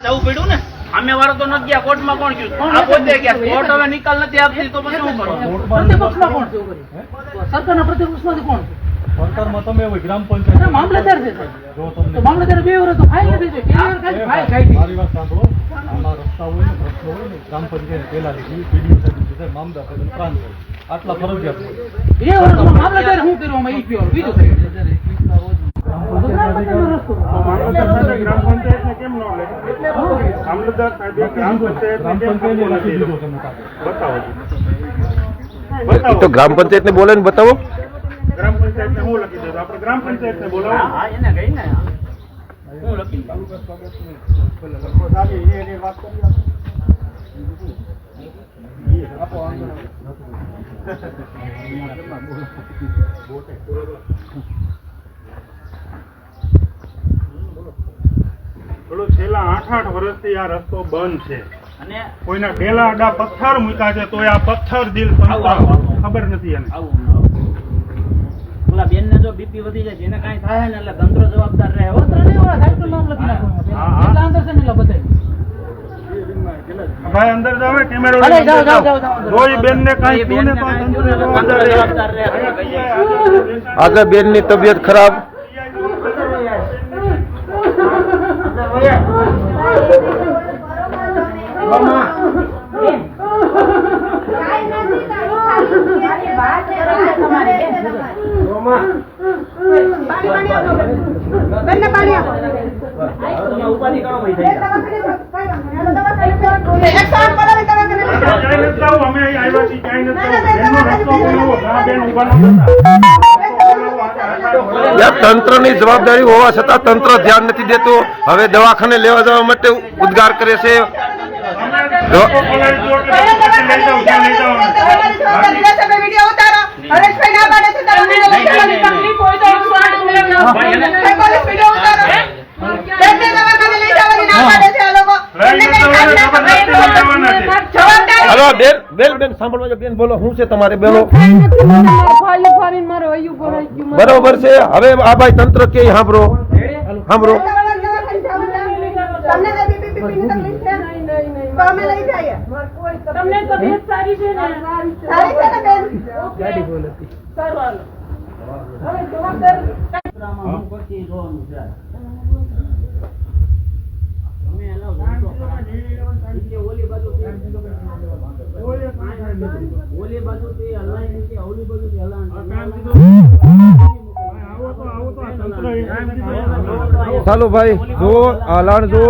જવું પડ્યું ને સામે વાળો તો નથી ગયા કોર્ટમાં કોણ ગયું આ પોતે ગયા કોર્ટ હવે નિકાલ નથી આપતી તો પછી શું કરો પ્રતિપક્ષમાં કોણ છે સરકારના પ્રતિપક્ષમાંથી કોણ છે સરકારમાં તમે હોય ગ્રામ પંચાયત મામલતદાર છે જો તમને મામલતદાર 2 વર્ષ તો ફાઇલ નથી જોઈ મારી વાત સાંભળો આમાં રસ્તા હોય ને પ્રશ્નો હોય ને ગ્રામ પંચાયત પેલા લીધી પીડીઓ સાહેબ મામદાર સાહેબ પ્રાંત સાહેબ આટલા ફરજિયાત હોય 2 વર્ષમાં મામલતદાર શું કરવામાં ઈ કયો બીજું તો ગ્રામ પંચાયત ને બોલે ને બતાવો ગ્રામ પંચાયત ને હું લખી દઉં આપણે ગ્રામ પંચાયત ને બોલાવો હા એને ગઈ ને હું લખી છેલ્લા 8 વર્ષથી આ રસ્તો બંધ છે અને કોઈના ઢેલા આડા પથ્થર મૂક્યા છે તો આ પથ્થર દિલ ખબર નથી એને ઓલા બેન ને જો બીપી વધી જાય એને કાંઈ થાય ને એટલે તંત્ર જવાબદાર રહે ભાઈ અંદર જાવ કેમેરો જોઈ બેન ને કાંઈ થયું ને તો તંત્ર જવાબદાર રહે આગળ બેન ની તબિયત ખરાબ તંત્ર ની જવાબદારી હોવા છતાં તંત્ર ધ્યાન નથી દેતું હવે દવાખાને લેવા જવા માટે ઉદ્ગાર કરે છે હલો બેન બેન બેન સાંભળવા બેન બોલો શું છે તમારે બોલો બરોબર છે હવે આ ભાઈ તંત્ર કે સાંભળો સાંભળો ચાલો ભાઈ જો આલાણ જો